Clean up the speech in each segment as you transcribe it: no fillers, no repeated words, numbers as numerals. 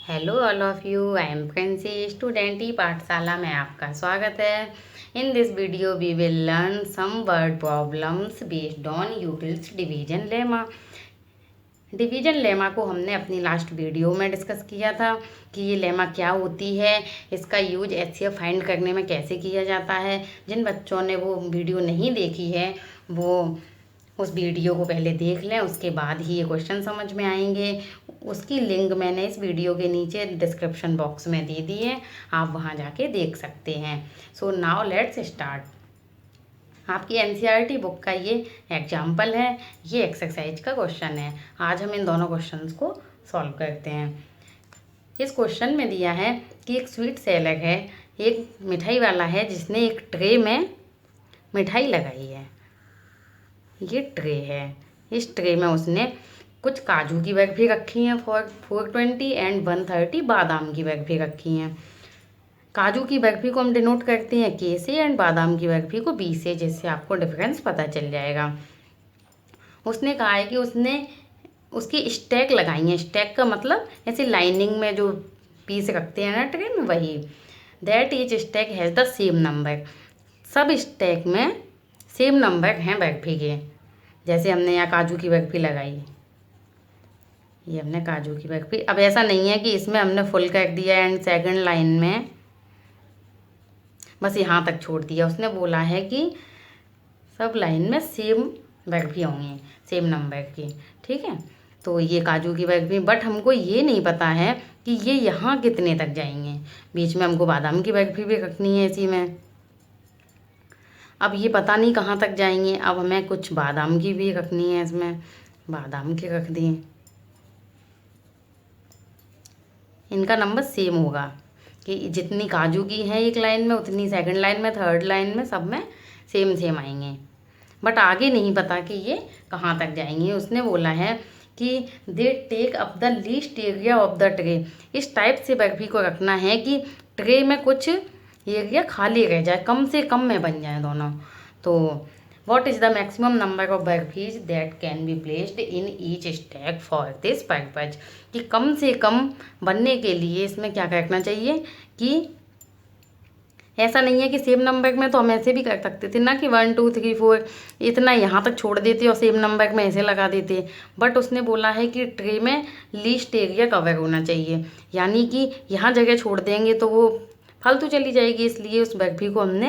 Hello all of you, I am Princy, student e Pathshala में आपका स्वागत है। In this video we will learn some word problems based on Euclid's division lemma. Division lemma को हमने अपनी last video में discuss किया था कि ये लेमा क्या होती है, इसका यूज एचसीएफ फाइंड करने में कैसे किया जाता है। जिन बच्चों ने वो वीडियो नहीं देखी है वो उस वीडियो को पहले देख लें, उसके बाद ही ये क्वेश्चन समझ में आएंगे। उसकी लिंक मैंने इस वीडियो के नीचे डिस्क्रिप्शन बॉक्स में दे दी है, आप वहाँ जाके देख सकते हैं। So now let's start. आपकी एनसीईआरटी बुक का ये एग्जाम्पल है, ये एक्सरसाइज का क्वेश्चन है। आज हम इन दोनों क्वेश्चंस को सॉल्व करते हैं। इस क्वेश्चन में दिया है कि एक स्वीट सेलर है, एक मिठाई वाला है जिसने एक ट्रे में मिठाई लगाई है। ये ट्रे है, इस ट्रे में उसने कुछ काजू की बर्फी रखी हैं 420 एंड 130 बादाम की बर्फी रखी हैं। काजू की बर्फी को हम डिनोट करते हैं के से एंड बादाम की बर्फी को बी से, जिससे आपको डिफरेंस पता चल जाएगा। उसने कहा है कि उसने उसकी स्टैक लगाई है। स्टैक का मतलब ऐसे लाइनिंग में जो पीस रखते हैं ना ट्रे में, वही। That each stack has the same number. सब स्टैक में सेम नंबर हैं बर्फी के। जैसे हमने यहाँ काजू की बर्फी लगाई, ये हमने काजू की बर्फी। अब ऐसा नहीं है कि इसमें हमने फुल कर दिया एंड सेकंड लाइन में बस यहाँ तक छोड़ दिया। उसने बोला है कि सब लाइन में सेम बर्फी होंगी, सेम नंबर की। ठीक है, तो ये काजू की बर्फी, बट हमको ये नहीं पता है कि ये यहाँ कितने तक जाएंगे। बीच में हमको बादाम की बर्फी भी रखनी है इसी में। अब ये पता नहीं कहाँ तक जाएंगे। अब हमें कुछ बादाम की भी रखनी है, इसमें बादाम की रख दिए। इनका नंबर सेम होगा कि जितनी काजू की है एक लाइन में, उतनी सेकंड लाइन में, थर्ड लाइन में, सब में सेम सेम आएंगे। बट आगे नहीं पता कि ये कहाँ तक जाएंगे। उसने बोला है कि they take up the least area of the tray. इस टाइप से बर्फी को रखना है कि ट्रे में कुछ एरिया खाली रह जाए, कम से कम में बन जाए दोनों। तो what is the maximum number of barfis that can be placed in each stack for this purpose. कि कम से कम बनने के लिए इसमें क्या करना चाहिए कि ऐसा नहीं है कि सेम नंबर में, तो हम ऐसे भी कर सकते थे ना कि 1 2 3 4 इतना यहाँ तक छोड़ देते और सेम नंबर में ऐसे लगा देते। बट उसने बोला है कि ट्रे में लीस्ट एरिया कवर होना चाहिए, यानी कि यहाँ जगह छोड़ देंगे तो वो फालतू चली जाएगी, इसलिए उस बर्फी को हमने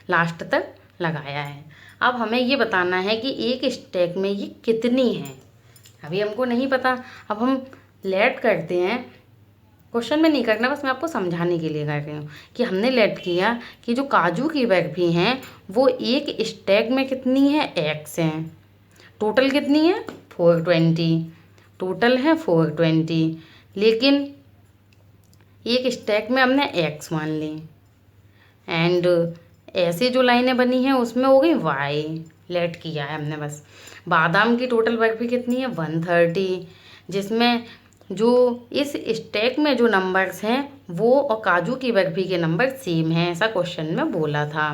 लास्ट तक लगाया है। अब हमें ये बताना है कि एक स्टैक में ये कितनी है, अभी हमको नहीं पता। अब हम लेट करते हैं, क्वेश्चन में नहीं करना, बस मैं आपको समझाने के लिए कर रही हूँ कि हमने लेट किया कि जो काजू की बर्फी हैं वो एक स्टैक में कितनी है, एक्स हैं। टोटल कितनी है, 420। टोटल है 420, लेकिन एक स्टैक में हमने एक्स मान ली। एंड ऐसे जो लाइनें बनी हैं उसमें हो गई वाई। लेट किया है हमने बस। बादाम की टोटल बर्फी कितनी है, 130, जिसमें जो इस स्टैक में जो नंबर्स हैं वो और काजू की बर्फी के नंबर सेम हैं, ऐसा क्वेश्चन में बोला था।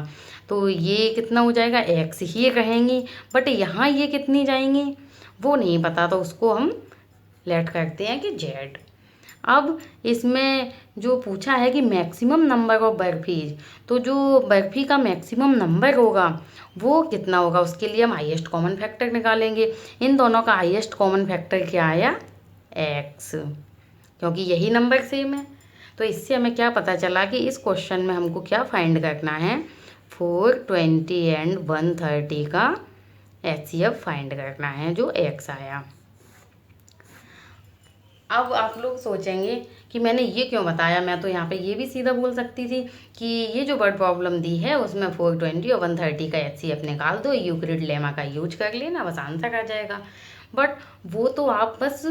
तो ये कितना हो जाएगा, एक्स ही कहेंगी। बट यहाँ ये कितनी जाएंगी वो नहीं पता, तो उसको हम लेट करते हैं कि जेड। अब इसमें जो पूछा है कि मैक्सिमम नंबर ऑफ बर्फीज, तो जो बर्फी का मैक्सिमम नंबर होगा वो कितना होगा, उसके लिए हम हाईएस्ट कॉमन फैक्टर निकालेंगे। इन दोनों का हाईएस्ट कॉमन फैक्टर क्या आया, एक्स, क्योंकि यही नंबर सेम है। तो इससे हमें क्या पता चला कि इस क्वेश्चन में हमको क्या फाइंड करना है, 420 एंड 130 का एचसीएफ फाइंड करना है, जो एक्स आया। अब आप लोग सोचेंगे कि मैंने ये क्यों बताया, मैं तो यहाँ पे ये भी सीधा बोल सकती थी कि ये जो वर्ड प्रॉब्लम दी है उसमें 420 और 130 का एचसीएफ निकाल दो, यूक्लिड लेमा का यूज कर लेना, बस आंसर आ जाएगा। बट वो तो आप बस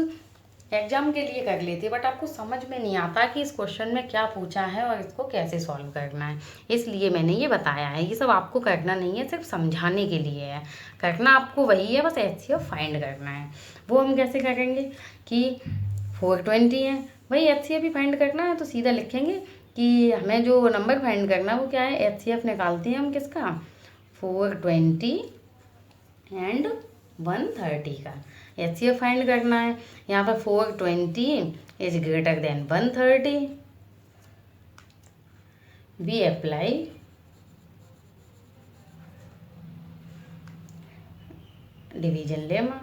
एग्जाम के लिए कर लेते, बट आपको समझ में नहीं आता कि इस क्वेश्चन में क्या पूछा है और इसको कैसे सॉल्व करना है। इसलिए मैंने ये बताया है, ये सब आपको करना नहीं है, सिर्फ समझाने के लिए है। करना आपको वही है, बस एचसीएफ फाइंड करना है। वो हम कैसे करेंगे कि 420 है, वही एचसीएफ भी फाइंड करना है, तो सीधा लिखेंगे कि हमें जो नंबर फाइंड करना है वो क्या है, एचसीएफ निकालते हैं हम किसका, 420 एंड 130 का। HCF फाइंड करना है। यहाँ पर 420 is greater than 130। We apply division lemma.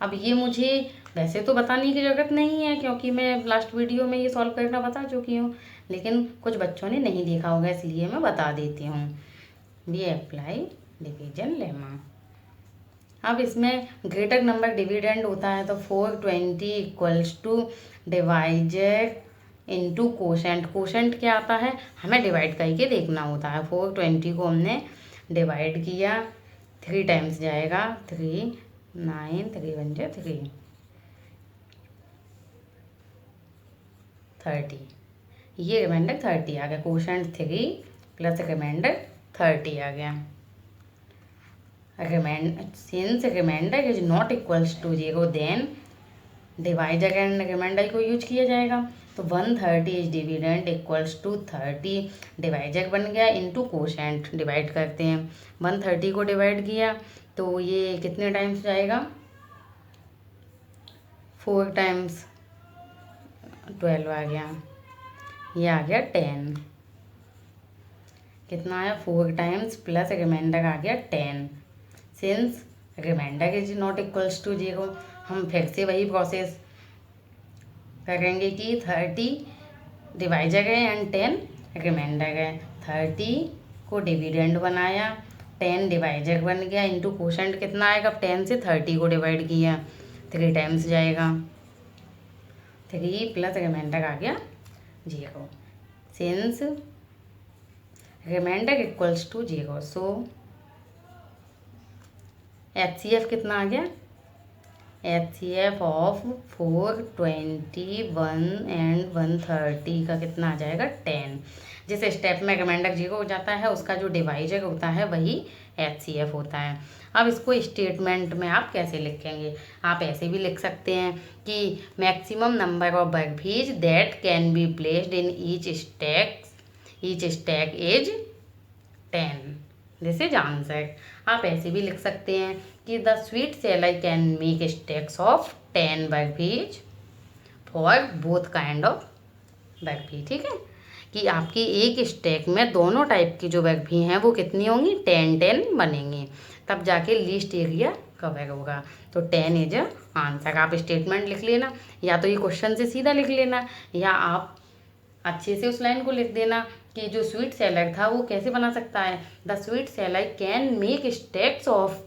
अब ये मुझे वैसे तो बताने की ज़रूरत नहीं है क्योंकि मैं लास्ट वीडियो में ये सॉल्व करना बता चुकी हूँ, लेकिन कुछ बच्चों ने नहीं देखा होगा इसलिए मैं बता देती हूँ। We apply division lemma. अब इसमें ग्रेटर नंबर डिविडेंड होता है तो 420 equals to divided into quotient. Quotient क्या आता है, हमें डिवाइड करके देखना होता है। 420 को हमने डिवाइड किया, 3 टाइम्स जाएगा, 3 9 3 1 3 30। ये रिमाइंडर 30 आ गया। कोशेंट 3 प्लस रिमाइंडर 30 आ गया। Since remainder is not equals to 0 then divider and remainder को यूज किया जाएगा। तो 130 is dividend equals to 30, divider बन गया इनटू कोशेंट। डिवाइड करते हैं, 130 को डिवाइड किया तो ये कितने टाइम्स जाएगा, 4 टाइम्स 12 आ गया। ये आ गया 10। कितना आया, 4 टाइम्स प्लस रिमाइंडर आ गया 10। Since remainder is not equals to 0, हम फिर से वही प्रोसेस करेंगे कि 30 डिवाइडर है एंड 10 रिमाइंडर है। 30 को डिविडेंड बनाया, 10 डिवाइडर बन गया इनटू कोशेंट कितना आएगा, 10 से 30 को डिवाइड किया, 3 टाइम्स जाएगा, 3 प्लस रिमाइंडर आ गया 0। Since remainder equals to 0, so HCF कितना आ गया, HCF ऑफ 421 एंड 130 का कितना आ जाएगा, 10। जिस स्टेप में रिमाइंडर 0 हो जाता है उसका जो डिवाइजर होता है वही HCF होता है। अब इसको स्टेटमेंट में आप कैसे लिखेंगे, आप ऐसे भी लिख सकते हैं कि maximum number of workpiece that can be placed in each stack is 10। This is answer. आप ऐसे भी लिख सकते हैं कि the sweet seller can make stacks of 10 workpiece for both kind of workpiece. ठीक है, कि आपकी एक स्टैक में दोनों टाइप की जो वर्कपीस हैं वो कितनी होंगी, 10 बनेंगी, तब जाके लीस्ट एरिया कवर होगा। तो 10 इज आंसर। आप स्टेटमेंट लिख लेना, या तो ये क्वेश्चन से सीधा लिख लेना, या आप अच्छे से उस लाइन को लिख देना कि जो स्वीट सेलर था वो कैसे बना सकता है, the sweet seller can make stacks of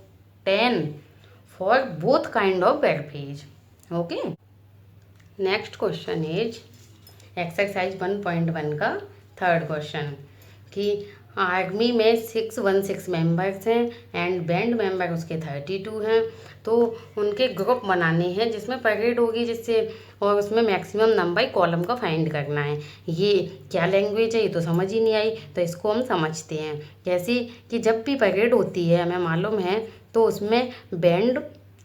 10 for both kind of workpiece. Okay, next question is exercise 1.1 का थर्ड क्वेश्चन कि आर्मी में 616 मेंबर्स हैं एंड बैंड मेंबर उसके 32 हैं, तो उनके ग्रुप बनाने हैं जिसमें परेड होगी जिससे, और उसमें मैक्सिमम नंबर कॉलम का फाइंड करना है। ये क्या लैंग्वेज है, ये तो समझ ही नहीं आई, तो इसको हम समझते हैं कैसे कि जब भी परेड होती है हमें मालूम है तो उसमें बैंड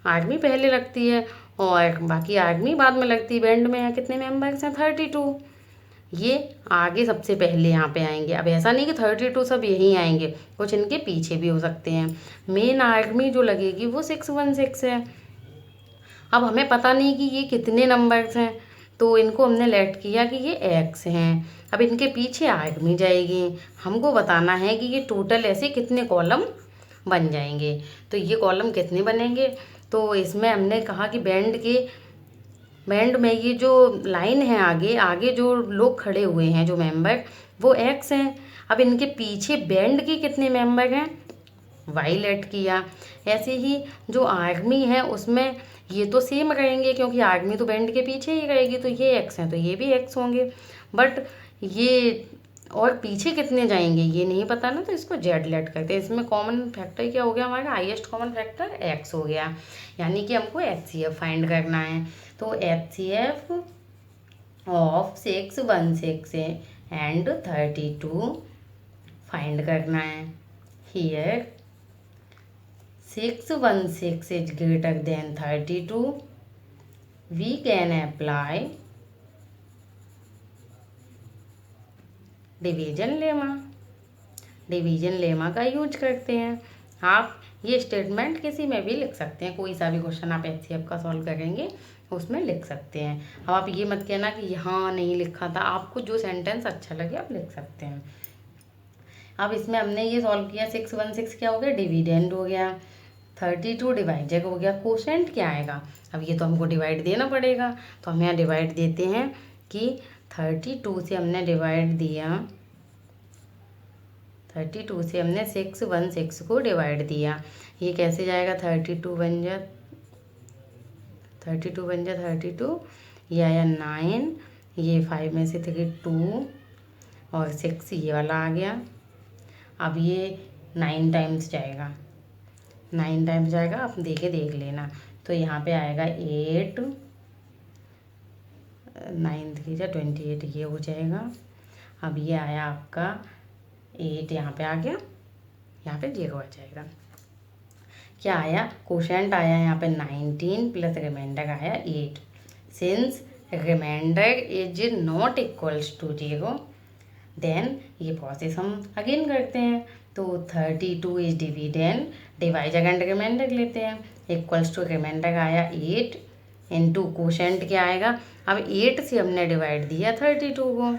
आर्मी पहले लगती है और बाकी आर्मी बाद में लगती है। बैंड में कितने मेंबर्स हैं, 32, ये आगे सबसे पहले यहाँ पे आएंगे। अब ऐसा नहीं कि 32 सब यहीं आएंगे, कुछ इनके पीछे भी हो सकते हैं। मेन आर्मी जो लगेगी वो 616 है। अब हमें पता नहीं कि ये कितने नंबर्स हैं, तो इनको हमने लेट किया कि ये एक्स हैं। अब इनके पीछे आर्मी जाएगी, हमको बताना है कि ये टोटल ऐसे कितने कॉलम बन जाएंगे। तो ये कॉलम कितने बनेंगे, तो इसमें हमने कहा कि बैंड में ये जो लाइन है आगे आगे जो लोग खड़े हुए हैं जो मेंबर वो एक्स हैं। अब इनके पीछे बैंड के कितने मेंबर हैं, वाई लेट किया। ऐसे ही जो आर्मी है उसमें ये तो सेम रहेंगे क्योंकि आर्मी तो बैंड के पीछे ही रहेगी, तो ये एक्स हैं तो ये भी एक्स होंगे। बट ये और पीछे कितने जाएंगे ये नहीं पता ना, तो इसको जेड लेट करते हैं। इसमें कॉमन फैक्टर क्या हो गया, हमारा हाईएस्ट कॉमन फैक्टर एक्स हो गया, यानी कि हमको HCF फाइंड करना है। तो HCF ऑफ 616 एंड 32 फाइंड करना है। Here 616 is greater than 32, we can apply division lemma. Division lemma का यूज करते हैं। आप ये स्टेटमेंट किसी में भी लिख सकते हैं, कोई सा भी क्वेश्चन आप HCF का सॉल्व करेंगे उसमें लिख सकते हैं। अब आप ये मत कहना कि यहाँ नहीं लिखा था, आपको जो सेंटेंस अच्छा लगे आप लिख सकते हैं। अब इसमें हमने ये सॉल्व किया, 616 क्या हो गया, डिविडेंड हो गया, 32 डिवाइडेड हो गया, कोशेंट क्या आएगा। अब ये तो हमको डिवाइड देना पड़ेगा, तो हम यहाँ डिवाइड देते हैं कि 32 से हमने डिवाइड दिया, 32 से हमने 616 को डिवाइड दिया। ये कैसे जाएगा, 32 बन जा 32, ये आया 9, ये 5 में से 3 2 और 6 ये वाला आ गया। अब ये 9 टाइम्स जाएगा, 9 टाइम्स जाएगा, आप देख लेना। तो यहाँ पे आएगा 8, 9 3 जा 28, ये हो जाएगा। अब ये आया आपका 8, यहाँ पे आ गया, यहाँ पे 0 आ जाएगा। क्या आया, कोशेंट आया यहाँ पे 19 प्लस रिमाइंडर आया 8। Since remainder is not equals to 0, then ये प्रोसेस हम अगेन करते हैं। तो 32 is dividend, divisor and remainder लेते हैं, इक्वल्स टू रिमाइंडर आया 8 इंटू कोशेंट क्या आएगा। अब 8 से हमने डिवाइड दिया 32 को,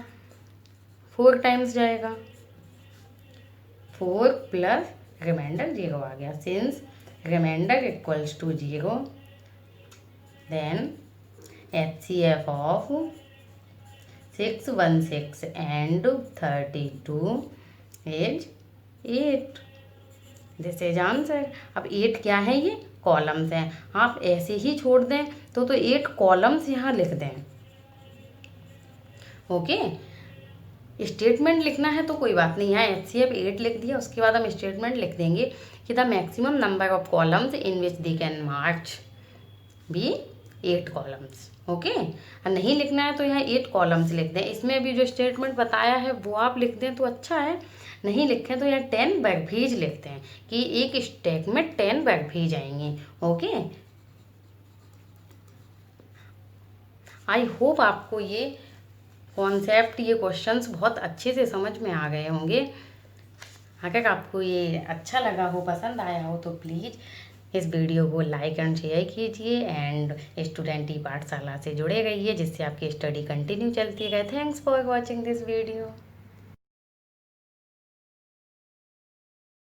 4 टाइम्स जाएगा, 4 प्लस रिमाइंडर 0 आ गया। Since remainder equals to 0, then HCF of 616 and 32 is 8। This is answer. अब 8 क्या है, ये कॉलम्स हैं, आप ऐसे ही छोड़ दें तो 8 कॉलम्स यहाँ लिख दें। ओके, स्टेटमेंट लिखना है तो कोई बात नहीं, यहाँ HCF 8 लिख दिया, उसके बाद हम स्टेटमेंट लिख देंगे कि the maximum number of columns in which they can march be 8 columns. Okay, और नहीं लिखना है तो यहाँ 8 कॉलम्स लिख दें। इसमें भी जो स्टेटमेंट बताया है वो आप लिख दें तो अच्छा है, नहीं लिखें तो यहाँ 10 बैकभेज लिखते हैं कि एक स्टैक में 10 बैकभेज आएंगे। ओके, आई होप आपको ये कॉन्सेप्ट, ये क्वेश्चंस बहुत अच्छे से समझ में आ गए होंगे। अगर आपको ये अच्छा लगा हो, पसंद आया हो, तो प्लीज़ इस वीडियो को लाइक एंड शेयर कीजिए एंड स्टूडेंट ई पाठशाला से जुड़े रहिए, जिससे आपकी स्टडी कंटिन्यू चलती रहे। Thanks for watching this video.